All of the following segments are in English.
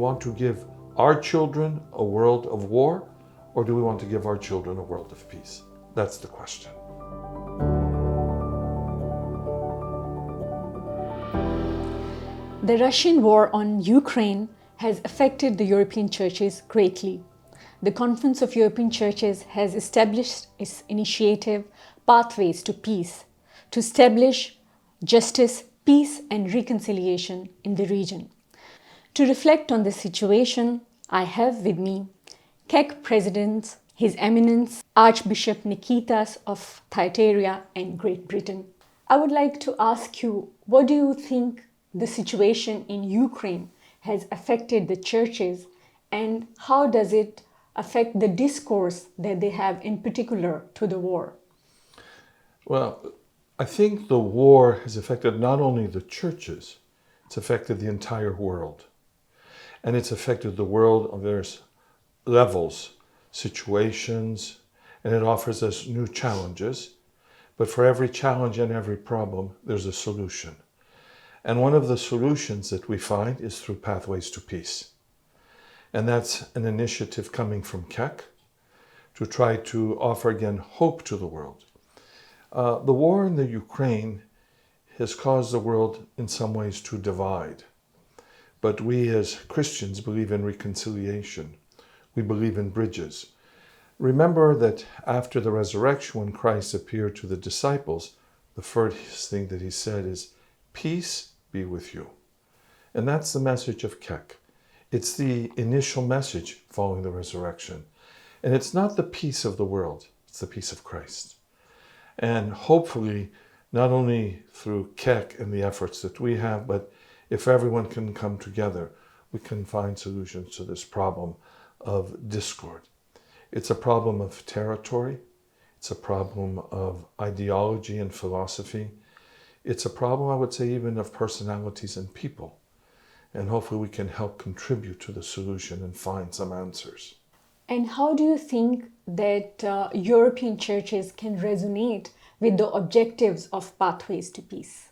want to give our children a world of war, or do we want to give our children a world of peace? That's the question. The Russian war on Ukraine has affected the European churches greatly. The Conference of European Churches has established its initiative Pathways to Peace to establish justice, peace and reconciliation in the region. To reflect on this situation, I have with me CEC President His Eminence Archbishop Nikitas of Thyateira in Great Britain. I would like to ask you, what do you think the situation in Ukraine has affected the churches, and how does it affect the discourse that they have in particular to the war? Well, I think the war has affected not only the churches, it's affected the entire world. And it's affected the world on various levels, situations, and it offers us new challenges. But for every challenge and every problem, there's a solution. And one of the solutions that we find is through Pathways to Peace. And that's an initiative coming from CEC to try to offer again hope to the world. The war in the Ukraine has caused the world in some ways to divide. But we as Christians believe in reconciliation. We believe in bridges. Remember that after the resurrection, when Christ appeared to the disciples, the first thing that he said is, "Peace be with you." And that's the message of CEC. It's the initial message following the resurrection. And it's not the peace of the world, it's the peace of Christ. And hopefully, not only through CEC and the efforts that we have, but if everyone can come together, we can find solutions to this problem of discord. It's a problem of territory. It's a problem of ideology and philosophy. It's a problem, I would say, even of personalities and people. And hopefully we can help contribute to the solution and find some answers. And how do you think that European churches can resonate with the objectives of Pathways to Peace?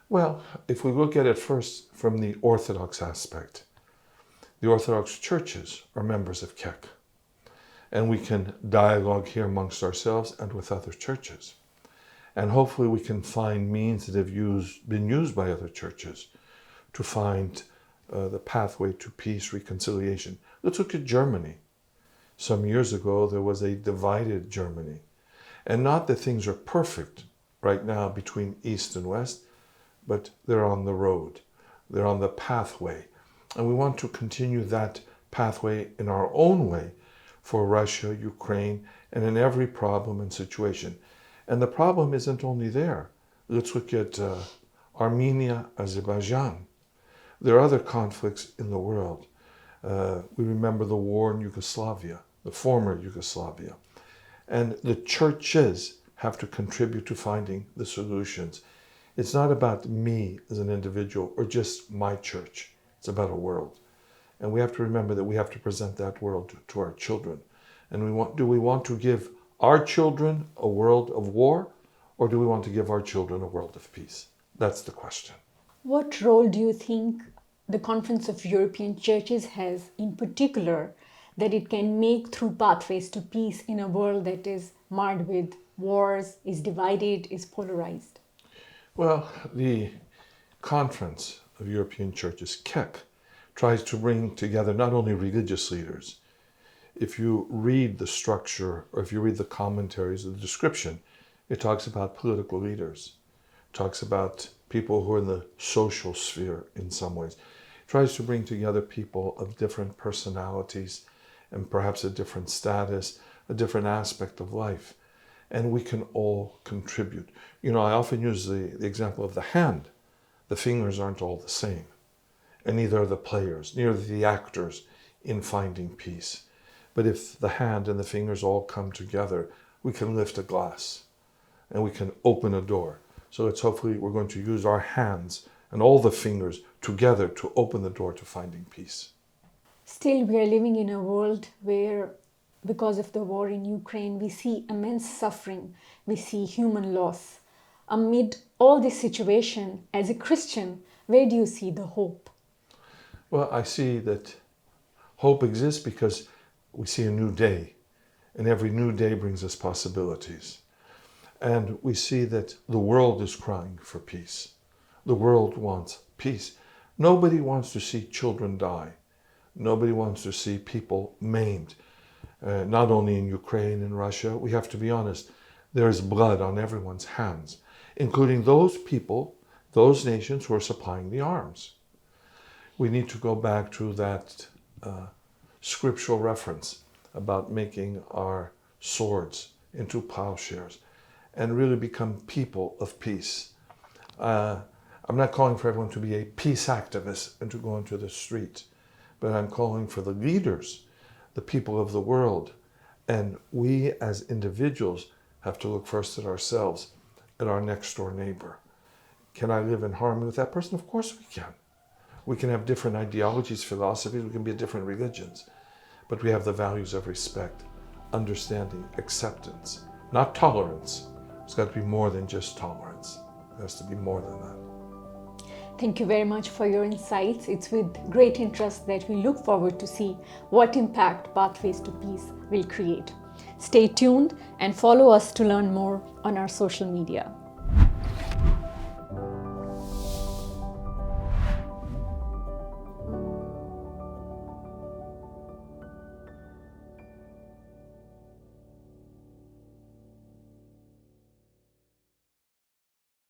Well, if we look at it first from the Orthodox aspect, the Orthodox churches are members of CEC. And we can dialogue here amongst ourselves and with other churches. And hopefully we can find means that have been used by other churches to find the pathway to peace, reconciliation. Let's look at Germany. Some years ago, there was a divided Germany. And not that things are perfect right now between East and West, but they're on the road. They're on the pathway. And we want to continue that pathway in our own way for Russia, Ukraine, and in every problem and situation. And the problem isn't only there. Let's look at Armenia, Azerbaijan. There are other conflicts in the world. We remember the war in Yugoslavia, the former Yugoslavia. And the churches have to contribute to finding the solutions. It's not about me as an individual or just my church. It's about a world. And we have to remember that we have to present that world to our children. And do we want to give our children a world of war, or do we want to give our children a world of peace? That's the question. What role do you think the Conference of European Churches has in particular that it can make through Pathways to Peace in a world that is marred with wars, is divided, is polarized? Well, the Conference of European Churches, CEC, tries to bring together not only religious leaders. If you read the structure or if you read the commentaries or the description, it talks about political leaders. It talks about people who are in the social sphere in some ways. It tries to bring together people of different personalities and perhaps a different status, a different aspect of life. And we can all contribute. You know, I often use the example of the hand. The fingers aren't all the same. And neither are the players, neither are the actors in finding peace. But if the hand and the fingers all come together, we can lift a glass and we can open a door. So it's hopefully we're going to use our hands and all the fingers together to open the door to finding peace. Still, we are living in a world where, because of the war in Ukraine, we see immense suffering, we see human loss. Amid all this situation, as a Christian, where do you see the hope? Well, I see that hope exists because we see a new day, and every new day brings us possibilities. And we see that the world is crying for peace. The world wants peace. Nobody wants to see children die. Nobody wants to see people maimed. Not only in Ukraine and Russia, we have to be honest, there is blood on everyone's hands, including those people, those nations who are supplying the arms. We need to go back to that scriptural reference about making our swords into plowshares and really become people of peace. I'm not calling for everyone to be a peace activist and to go into the street, but I'm calling for the leaders, the people of the world. And we as individuals have to look first at ourselves, at our next door neighbor. Can I live in harmony with that person? Of course we can. We can have different ideologies, philosophies, we can be different religions, but we have the values of respect, understanding, acceptance, not tolerance. It's got to be more than just tolerance. It has to be more than that. Thank you very much for your insights. It's with great interest that we look forward to see what impact Pathways to Peace will create. Stay tuned and follow us to learn more on our social media.